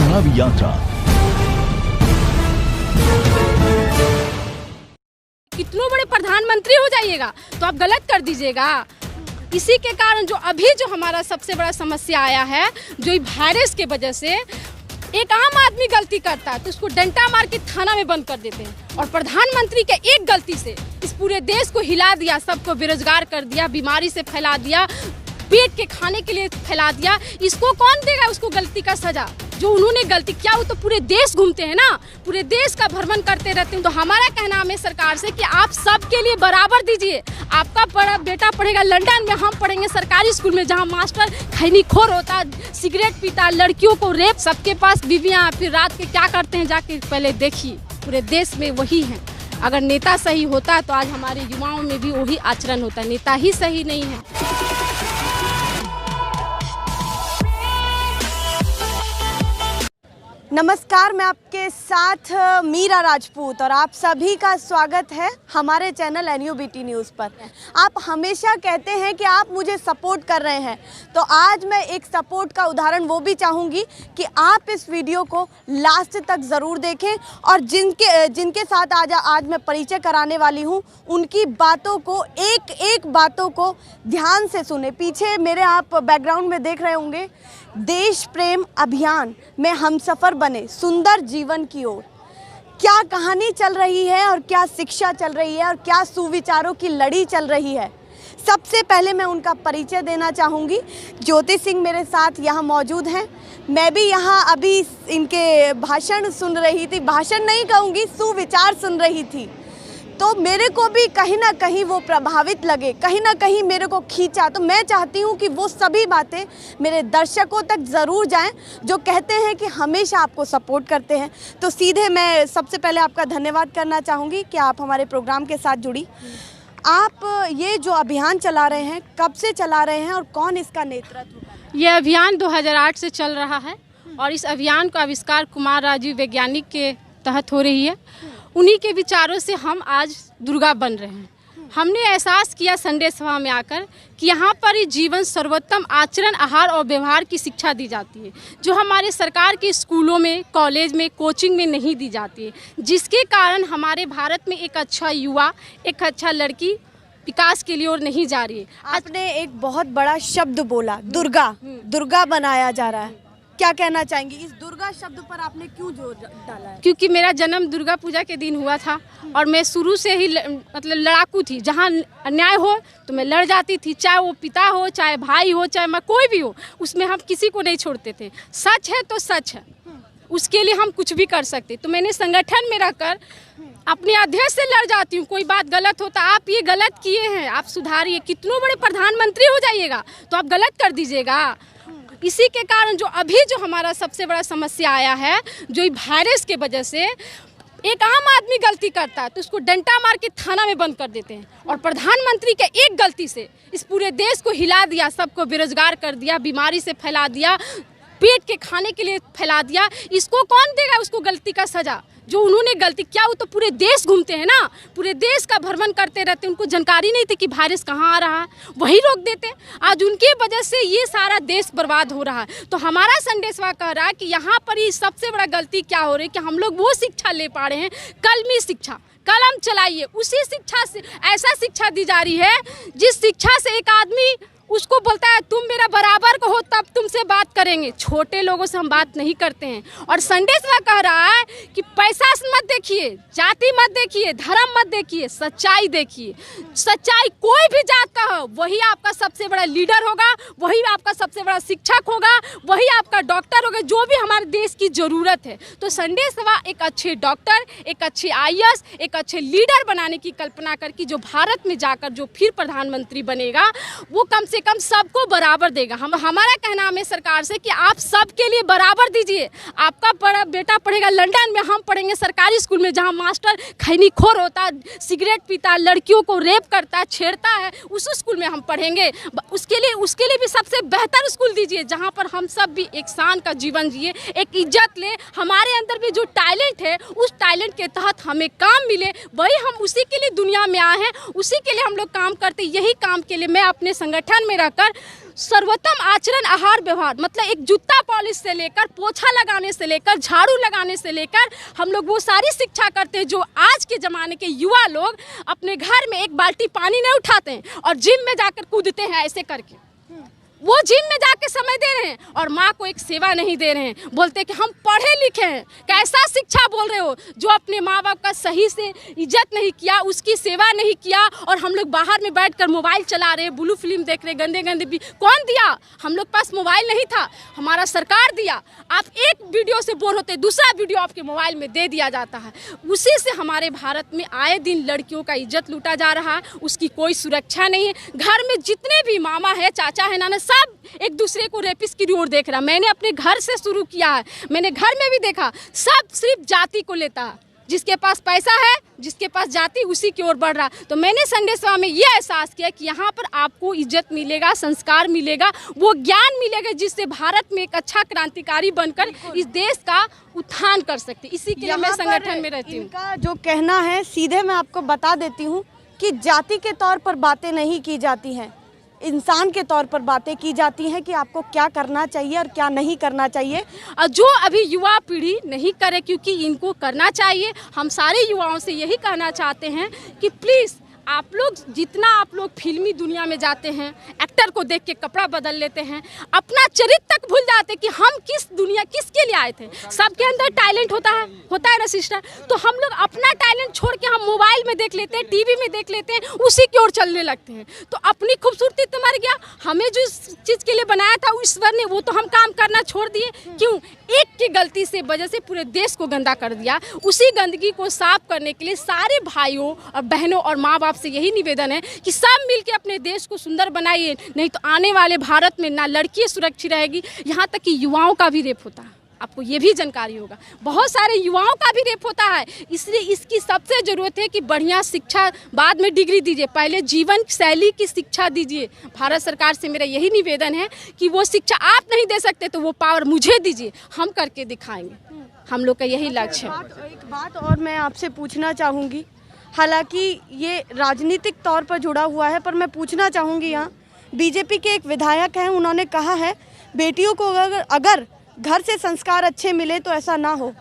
चुनावी यात्रा। कितनों बड़े प्रधानमंत्री हो जाइएगा तो आप गलत कर दीजिएगा। इसी के कारण जो हमारा सबसे बड़ा समस्या आया है, जो वायरस के वजह से एक आम आदमी गलती करता है तो उसको डंडा मार के थाना में बंद कर देते हैं, और प्रधानमंत्री के एक गलती से इस पूरे देश को हिला दिया, सबको बेरोजगार कर दिया, बीमारी से फैला दिया, पेट के खाने के लिए फैला दिया। इसको कौन देगा उसको गलती का सजा जो उन्होंने गलती किया? वो तो पूरे देश घूमते हैं ना, पूरे देश का भ्रमण करते रहते हैं। तो हमारा कहना है सरकार से कि आप सबके लिए बराबर दीजिए। आपका बड़ा बेटा पढ़ेगा लंदन में, हम पढ़ेंगे सरकारी स्कूल में जहाँ मास्टर खैनीखोर होता, सिगरेट पीता, लड़कियों को रेप, सबके पास बीवियाँ, फिर रात के क्या करते हैं जाके पहले देखिए। पूरे देश में वही है। अगर नेता सही होता तो आज हमारे युवाओं में भी वही आचरण होता। नेता ही सही नहीं है। नमस्कार, मैं आपके साथ मीरा राजपूत और आप सभी का स्वागत है हमारे चैनल NUBT न्यूज़ पर। आप हमेशा कहते हैं कि आप मुझे सपोर्ट कर रहे हैं, तो आज मैं एक सपोर्ट का उदाहरण वो भी चाहूँगी कि आप इस वीडियो को लास्ट तक ज़रूर देखें और जिनके साथ आज मैं परिचय कराने वाली हूँ उनकी बातों को एक बातों को ध्यान से सुने। पीछे मेरे आप बैकग्राउंड में देख रहे होंगे, देश प्रेम अभियान में हमसफर बने सुंदर जीवन की ओर। क्या कहानी चल रही है और क्या शिक्षा चल रही है और क्या सुविचारों की लड़ी चल रही है। सबसे पहले मैं उनका परिचय देना चाहूँगी। ज्योति सिंह मेरे साथ यहाँ मौजूद हैं। मैं भी यहाँ अभी इनके भाषण सुन रही थी, भाषण नहीं कहूँगी, सुविचार सुन रही थी, तो मेरे को भी कहीं ना कहीं वो प्रभावित लगे, कहीं ना कहीं मेरे को खींचा। तो मैं चाहती हूँ कि वो सभी बातें मेरे दर्शकों तक ज़रूर जाएं जो कहते हैं कि हमेशा आपको सपोर्ट करते हैं। तो सीधे मैं सबसे पहले आपका धन्यवाद करना चाहूँगी कि आप हमारे प्रोग्राम के साथ जुड़ी। आप ये जो अभियान चला रहे हैं, कब से चला रहे हैं और कौन इसका नेतृत्व कर रहा है? ये अभियान 2008 से चल रहा है और इस अभियान का आविष्कार कुमार राजीव वैज्ञानिक के तहत हो रही है। उन्हीं के विचारों से हम आज दुर्गा बन रहे हैं। हमने एहसास किया संडे सभा में आकर कि यहाँ पर ही जीवन सर्वोत्तम आचरण, आहार और व्यवहार की शिक्षा दी जाती है, जो हमारे सरकार के स्कूलों में, कॉलेज में, कोचिंग में नहीं दी जाती है, जिसके कारण हमारे भारत में एक अच्छा युवा, एक अच्छा लड़की विकास के लिए और नहीं जा रही है। आपने एक बहुत बड़ा शब्द बोला, दुर्गा। दुर्गा बनाया जा रहा है, क्या कहना चाहेंगी? इस दुर्गा शब्द पर आपने क्यों जोर डाला है? क्योंकि मेरा जन्म दुर्गा पूजा के दिन हुआ था और मैं शुरू से ही मतलब लड़ाकू थी। जहाँ अन्याय हो तो मैं लड़ जाती थी, चाहे वो पिता हो, चाहे भाई हो, चाहे मैं कोई भी हो, उसमें हम किसी को नहीं छोड़ते थे। सच है तो सच है, उसके लिए हम कुछ भी कर सकते। तो मैंने संगठन में रहकर अपने अध्यक्ष से लड़ जाती हूँ। कोई बात गलत होता, आप ये गलत किए हैं, आप सुधारिए। कितनों बड़े प्रधानमंत्री हो जाइएगा तो आप गलत कर दीजिएगा। इसी के कारण जो हमारा सबसे बड़ा समस्या आया है, जो वायरस के वजह से एक आम आदमी गलती करता है तो उसको डंडा मार के थाना में बंद कर देते हैं, और प्रधानमंत्री के एक गलती से इस पूरे देश को हिला दिया, सबको बेरोजगार कर दिया, बीमारी से फैला दिया, पेट के खाने के लिए फैला दिया। इसको कौन देगा उसको गलती का सजा जो उन्होंने गलती किया? वो तो पूरे देश घूमते हैं ना, पूरे देश का भ्रमण करते रहते हैं। उनको जानकारी नहीं थी कि वायरस कहाँ आ रहा है, वही रोक देते। आज उनके वजह से ये सारा देश बर्बाद हो रहा है। तो हमारा संदेशवा कह रहा है कि यहाँ पर ही सबसे बड़ा गलती क्या हो रही है कि हम लोग वो शिक्षा ले पा रहे हैं, कलमी शिक्षा। कलम चलाइए, उसी शिक्षा से ऐसा शिक्षा दी जा रही है जिस शिक्षा से एक आदमी उसको बोलता है तुम मेरा बराबर को हो तब तुमसे बात करेंगे। छोटे लोगों से हम बात नहीं करते हैं। और संदेश में कह रहा है कि पैसा मत देखिए, जाति मत देखिए, धर्म मत देखिए, सच्चाई देखिए। सच्चाई कोई भी जात का हो, वही आपका सबसे बड़ा लीडर होगा, वही आपका सबसे बड़ा शिक्षक होगा, वही आपका डॉक्टर होगा, जो भी हमारे देश की ज़रूरत है। तो संदेश सभा एक अच्छे डॉक्टर, एक अच्छे IAS, एक अच्छे लीडर बनाने की कल्पना करके जो भारत में जाकर जो फिर प्रधानमंत्री बनेगा वो कम से कम सबको बराबर देगा। हमारा कहना है सरकार से कि आप सबके लिए बराबर दीजिए। आपका बड़ा बेटा पढ़ेगा लंदन में, हम पढ़ेंगे सरकारी स्कूल में जहां मास्टर खैनीखोर होता, सिगरेट पीता, लड़कियों को रेप करता, छेड़ता है, उस स्कूल में हम पढ़ेंगे। उसके लिए भी सबसे बेहतर स्कूल दीजिए जहां पर हम सब भी एक शान का जीवन जिए, एक इज्जत ले। हमारे अंदर भी जो टैलेंट है उस टैलेंट के तहत हमें काम मिले, वही हम उसी के लिए दुनिया में आए हैं, उसी के लिए हम लोग काम करते। यही काम के लिए मैं अपने संगठन में रहकर सर्वोत्तम आचरण आहार व्यवहार, मतलब एक जूता पॉलिश से लेकर पोछा लगाने से लेकर झाड़ू लगाने से लेकर हम लोग वो सारी शिक्षा करते हैं जो आज के ज़माने के युवा लोग अपने घर में एक बाल्टी पानी नहीं उठाते हैं और जिम में जाकर कूदते हैं ऐसे करके। वो जिम में जाके समय दे रहे हैं और माँ को एक सेवा नहीं दे रहे हैं। बोलते हैं कि हम पढ़े लिखे हैं। कैसा शिक्षा बोल रहे हो? जो अपने माँ बाप का सही से इज्जत नहीं किया, उसकी सेवा नहीं किया, और हम लोग बाहर में बैठकर मोबाइल चला रहे, ब्लू फिल्म देख रहे, गंदे गंदे भी। कौन दिया? हम लोग पास मोबाइल नहीं था, हमारा सरकार दिया। आप एक वीडियो से बोर होते, दूसरा वीडियो आपके मोबाइल में दे दिया जाता है। उसी से हमारे भारत में आए दिन लड़कियों का इज्जत लूटा जा रहा है, उसकी कोई सुरक्षा नहीं है। घर में जितने भी मामा है, चाचा है, नाना, सब एक दूसरे को रेपिस्ट की ओर देख रहा। मैंने अपने घर से शुरू किया है, मैंने घर में भी देखा, सब सिर्फ जाति को लेता है। जिसके पास पैसा है, जिसके पास जाति, उसी की ओर बढ़ रहा। तो मैंने संडे सभा में ये एहसास किया कि यहाँ पर आपको इज्जत मिलेगा, संस्कार मिलेगा, वो ज्ञान मिलेगा जिससे भारत में एक अच्छा क्रांतिकारी बनकर इस देश का उत्थान कर सकते। इसी के लिए मैं संगठन में रहती हूँ। इनका जो कहना है, सीधे मैं आपको बता देती हूँ कि जाति के तौर पर बातें नहीं की जाती हैं, इंसान के तौर पर बातें की जाती हैं कि आपको क्या करना चाहिए और क्या नहीं करना चाहिए। और जो अभी युवा पीढ़ी नहीं करे, क्योंकि इनको करना चाहिए। हम सारे युवाओं से यही कहना चाहते हैं कि प्लीज़ आप लोग जितना आप लोग फिल्मी दुनिया में जाते हैं, एक्टर को देख के कपड़ा बदल लेते हैं, अपना चरित्र तक भूल जाते हैं कि हम किसके लिए आए थे। सबके अंदर टैलेंट होता है ना सिस्टर। तो हम लोग अपना टैलेंट छोड़ के हम मोबाइल में देख लेते हैं, टीवी में देख लेते हैं, उसी की ओर चलने लगते हैं। तो अपनी खूबसूरती तो मर गया। हमें जो चीज़ के लिए बनाया था ईश्वर ने, वो तो हम काम करना छोड़ दिए। क्यों? एक की गलती से वजह से पूरे देश को गंदा कर दिया। उसी गंदगी को साफ करने के लिए सारे भाइयों और बहनों और माँ बाप से यही निवेदन है कि सब मिलके अपने देश को सुंदर बनाइए, नहीं तो आने वाले भारत में ना लड़की सुरक्षित रहेगी, यहाँ तक कि युवाओं का भी रेप होता है। आपको ये भी जानकारी होगा, बहुत सारे युवाओं का भी रेप होता है। इसलिए इसकी सबसे ज़रूरत है कि बढ़िया शिक्षा, बाद में डिग्री दीजिए, पहले जीवन शैली की शिक्षा दीजिए। भारत सरकार से मेरा यही निवेदन है कि वो शिक्षा आप नहीं दे सकते तो वो पावर मुझे दीजिए, हम करके दिखाएंगे। हम लोग का यही लक्ष्य है। एक बात और मैं आपसे पूछना चाहूँगी, हालांकि ये राजनीतिक तौर पर जुड़ा हुआ है, पर मैं पूछना चाहूँगी, यहाँ बीजेपी के एक विधायक हैं, उन्होंने कहा है बेटियों को अगर घर से संस्कार अच्छे मिले तो ऐसा ना हो।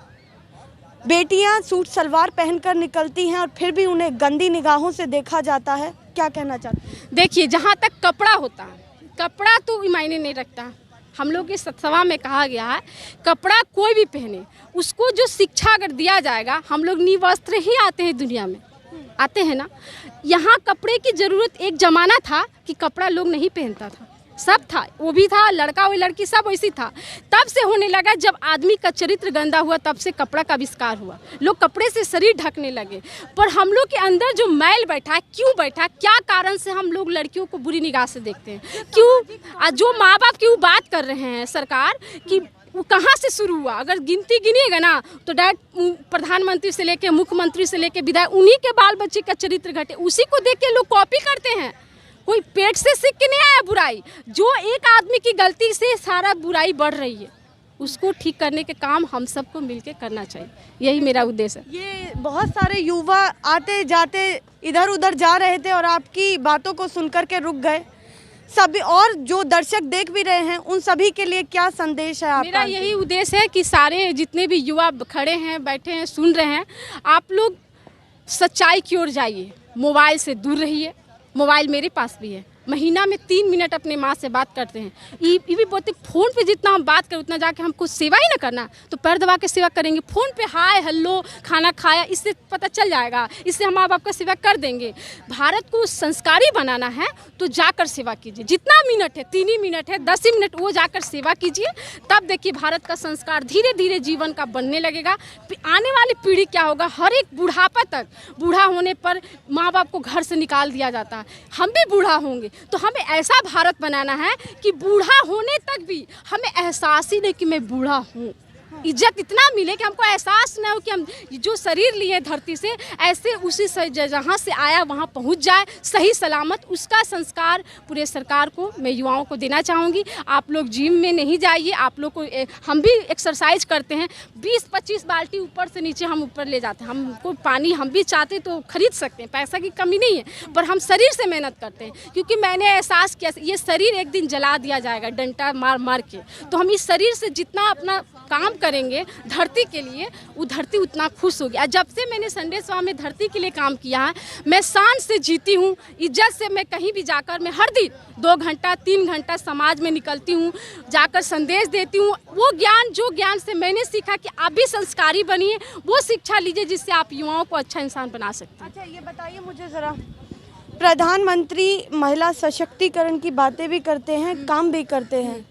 बेटियां सूट सलवार पहनकर निकलती हैं और फिर भी उन्हें गंदी निगाहों से देखा जाता है। क्या कहना चाहते हैं? देखिए, जहाँ तक कपड़ा होता है, कपड़ा तो मायने नहीं रखता। हम लोग के सभा में कहा गया है कपड़ा कोई भी पहने, उसको जो शिक्षा अगर दिया जाएगा। हम लोग निवस्त्र ही आते हैं दुनिया में, आते हैं ना। यहाँ कपड़े की ज़रूरत, एक ज़माना था कि कपड़ा लोग नहीं पहनता था, सब था, वो भी था, लड़का और लड़की सब वैसी था। तब से होने लगा, जब आदमी का चरित्र गंदा हुआ तब से कपड़ा का आविष्कार हुआ। लोग कपड़े से शरीर ढकने लगे। पर हम लोग के अंदर जो मैल बैठा, क्यों बैठा, क्या कारण से हम लोग लड़कियों को बुरी निगाह से देखते हैं? क्यों? जो माँ बाप की वो बात कर रहे हैं सरकार कि वो कहाँ से शुरू हुआ? अगर गिनती गिनिएगा ना तो डायरेक्ट प्रधानमंत्री से लेके मुख्यमंत्री से लेके विधायक, उन्हीं के बाल बच्चे का चरित्र घटे, उसी को देख के लोग कॉपी करते हैं। कोई पेट से सीख के नहीं आया बुराई। जो एक आदमी की गलती से सारा बुराई बढ़ रही है, उसको ठीक करने के काम हम सबको मिलके करना चाहिए। यही मेरा उद्देश्य है। ये बहुत सारे युवा आते जाते इधर उधर जा रहे थे और आपकी बातों को सुनकर के रुक गए। सभी और जो दर्शक देख भी रहे हैं, उन सभी के लिए क्या संदेश है आपका? मेरा यही उद्देश्य है कि सारे जितने भी युवा खड़े हैं, बैठे हैं, सुन रहे हैं, आप लोग सच्चाई की ओर जाइए, मोबाइल से दूर रहिए। मोबाइल मेरे पास भी है, महीना में 3 मिनट अपने माँ से बात करते हैं। ये भी बोलते फ़ोन पे जितना हम बात करें उतना जाके हमको सेवा ही ना करना, तो पैर दबा के सेवा करेंगे। फ़ोन पे हाय हेलो, खाना खाया, इससे पता चल जाएगा, इससे हम माँ बाप का सेवा कर देंगे। भारत को संस्कारी बनाना है तो जाकर सेवा कीजिए। जितना मिनट है, 3 ही मिनट है, 10 ही मिनट, वो जाकर सेवा कीजिए। तब देखिए भारत का संस्कार धीरे धीरे जीवन का बनने लगेगा। आने वाली पीढ़ी क्या होगा, हर एक बुढ़ापा तक, बूढ़ा होने पर माँ बाप को घर से निकाल दिया जाता है। हम भी बूढ़ा होंगे तो हमें ऐसा भारत बनाना है कि बूढ़ा होने तक भी हमें एहसास ही नहीं कि मैं बूढ़ा हूँ। इज्जत इतना मिले कि हमको एहसास न हो कि हम जो शरीर लिए धरती से ऐसे उसी जहाँ से आया वहाँ पहुँच जाए सही सलामत। उसका संस्कार पूरे सरकार को, मैं युवाओं को देना चाहूँगी। आप लोग जिम में नहीं जाइए, आप लोग को हम भी एक्सरसाइज करते हैं, 20-25 बाल्टी ऊपर से नीचे हम ऊपर ले जाते हैं। हमको पानी हम भी चाहते तो खरीद सकते हैं, पैसा की कमी नहीं है, पर हम शरीर से मेहनत करते हैं। क्योंकि मैंने एहसास किया ये शरीर एक दिन जला दिया जाएगा डंडा मार मार के, तो हम इस शरीर से जितना अपना काम करेंगे धरती के लिए, वो धरती उतना खुश होगी। और जब से मैंने संडे स्वामी में धरती के लिए काम किया है, मैं शान से जीती हूँ, इज्जत से। मैं कहीं भी जाकर मैं हर दिन 2 घंटा 3 घंटा समाज में निकलती हूँ, जाकर संदेश देती हूँ। वो ज्ञान, जो ज्ञान से मैंने सीखा कि आप भी संस्कारी बनिए, वो शिक्षा लीजिए जिससे आप युवाओं को अच्छा इंसान बना सकते हैं। अच्छा, ये बताइए मुझे ज़रा, प्रधानमंत्री महिला सशक्तिकरण की बातें भी करते हैं, काम भी करते हैं,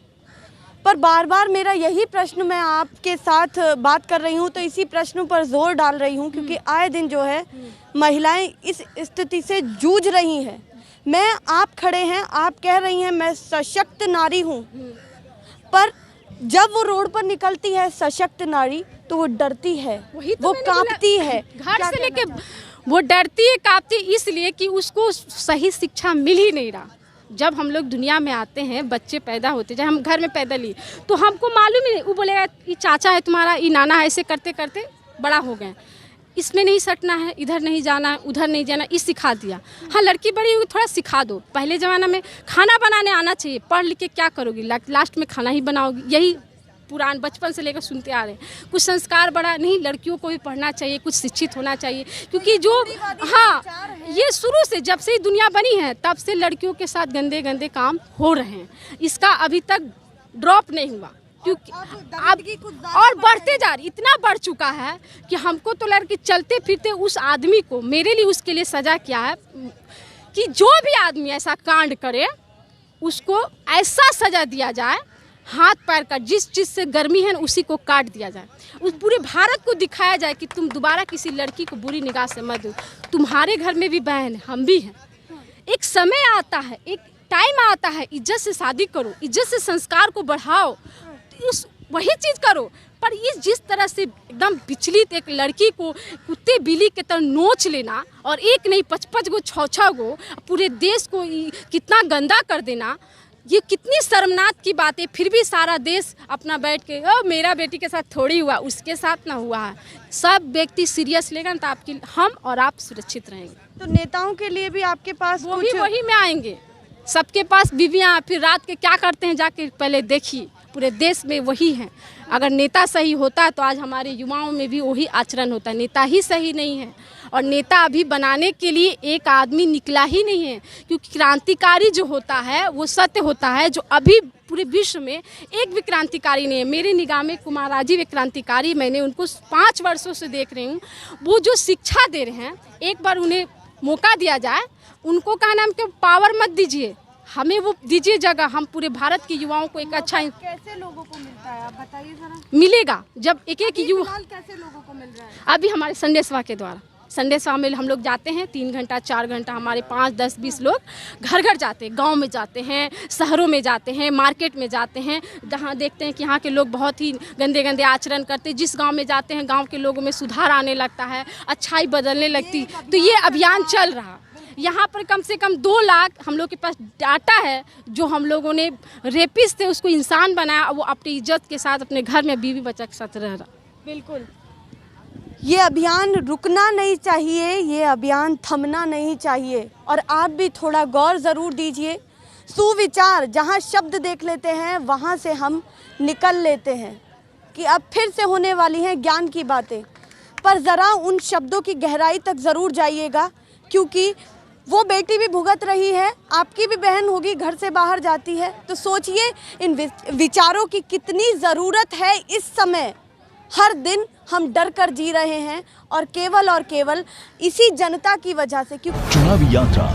पर बार बार मेरा यही प्रश्न, मैं आपके साथ बात कर रही हूँ तो इसी प्रश्न पर जोर डाल रही हूँ, क्योंकि आए दिन जो है महिलाएं इस स्थिति से जूझ रही हैं। आप खड़े हैं, आप कह रही हैं मैं सशक्त नारी हूँ, पर जब वो रोड पर निकलती है सशक्त नारी तो वो डरती है, वो कांपती है। घर से लेके वो डरती है, कांपती, इसलिए कि उसको सही शिक्षा मिल ही नहीं रहा। जब हम लोग दुनिया में आते हैं, बच्चे पैदा होते, जब हम घर में पैदा लिए तो हमको मालूम ही नहीं, वो बोलेगा ये चाचा है तुम्हारा, ये नाना है, ऐसे करते करते बड़ा हो गए। इसमें नहीं सटना है, इधर नहीं जाना है, उधर नहीं जाना, ये सिखा दिया। हाँ, लड़की बड़ी होगी थोड़ा सिखा दो। पहले ज़माना में खाना बनाने आना चाहिए, पढ़ लिख के क्या करोगी, लास्ट में खाना ही बनाओगी। यही पुरान बचपन से लेकर सुनते आ रहे हैं। कुछ संस्कार बड़ा नहीं, लड़कियों को भी पढ़ना चाहिए, कुछ शिक्षित होना चाहिए, क्योंकि जो हाँ ये शुरू से जब से दुनिया बनी है तब से लड़कियों के साथ गंदे गंदे काम हो रहे हैं। इसका अभी तक ड्रॉप नहीं हुआ, क्योंकि अब और बढ़ते जा रही, इतना बढ़ चुका है कि हमको तो लड़के चलते फिरते उस आदमी को, मेरे लिए उसके लिए सजा क्या है कि जो भी आदमी ऐसा कांड करे उसको ऐसा सजा दिया जाए, हाथ पैर का जिस चीज़ से गर्मी है उसी को काट दिया जाए। उस पूरे भारत को दिखाया जाए कि तुम दोबारा किसी लड़की को बुरी निगाह से मत दो। तुम्हारे घर में भी बहन है, हम भी हैं। एक समय आता है, एक टाइम आता है, इज्जत से शादी करो, इज्जत से संस्कार को बढ़ाओ, उस वही चीज़ करो। पर ये जिस तरह से एकदम विचलित एक लड़की को कुत्ते बिल्ली के तरह नोच लेना, और एक नहीं 55 गो 6 गो पूरे देश को कितना गंदा कर देना, ये कितनी शर्मनाक की बात है। फिर भी सारा देश अपना बैठ के मेरा बेटी के साथ थोड़ी हुआ, उसके साथ ना हुआ है। सब व्यक्ति सीरियस लेगा तो आपकी, हम और आप सुरक्षित रहेंगे। तो नेताओं के लिए भी आपके पास वही में आएंगे, सबके पास बीवियाँ, फिर रात के क्या करते हैं जाके पहले देखिए। पूरे देश में वही है। अगर नेता सही होता तो आज हमारे युवाओं में भी वही आचरण होता। नेता ही सही नहीं है, और नेता अभी बनाने के लिए एक आदमी निकला ही नहीं है, क्योंकि क्रांतिकारी जो होता है वो सत्य होता है, जो अभी पूरे विश्व में एक भी क्रांतिकारी नहीं है। मेरे निगाह में कुमार राजीव एक क्रांतिकारी, मैंने उनको 5 वर्षों से देख रही हूँ। वो जो शिक्षा दे रहे हैं, एक बार उन्हें मौका दिया जाए, उनको कहा नाम के पावर मत दीजिए, हमें वो दीजिए जगह। हम पूरे भारत के युवाओं को एक अच्छा, कैसे लोगों को मिलता है आप बताइए जरा। मिलेगा जब एक युवा, कैसे लोगों को मिल रहा है? अभी हमारे संडे सभा के द्वारा, संडे सभा में हम लोग जाते हैं 3 घंटा 4 घंटा, हमारे 5, 10, 20 लोग घर घर जाते हैं, गांव में जाते हैं, शहरों में जाते हैं, मार्केट में जाते हैं, जहां देखते हैं कि यहाँ के लोग बहुत ही गंदे गंदे आचरण करते हैं। जिस गांव में जाते हैं गांव के लोगों में सुधार आने लगता है, अच्छाई बदलने लगती। तो ये अभियान चल रहा। यहाँ पर कम से कम 2 लाख हम लोग के पास डाटा है, जो हम लोगों ने रेपिस्ट थे उसको इंसान बनाया, वो अपनी इज्जत के साथ अपने घर में बीवी बच्चा के साथ रह रहा। बिल्कुल, ये अभियान रुकना नहीं चाहिए, ये अभियान थमना नहीं चाहिए। और आप भी थोड़ा गौर ज़रूर दीजिए। सुविचार, जहाँ शब्द देख लेते हैं वहाँ से हम निकल लेते हैं कि अब फिर से होने वाली हैं ज्ञान की बातें, पर ज़रा उन शब्दों की गहराई तक ज़रूर जाइएगा, क्योंकि वो बेटी भी भुगत रही है, आपकी भी बहन होगी, घर से बाहर जाती है। तो सोचिए इन विचारों की कितनी ज़रूरत है इस समय। हर दिन हम डर कर जी रहे हैं, और केवल इसी जनता की वजह से। क्योंकि चुनावी यात्रा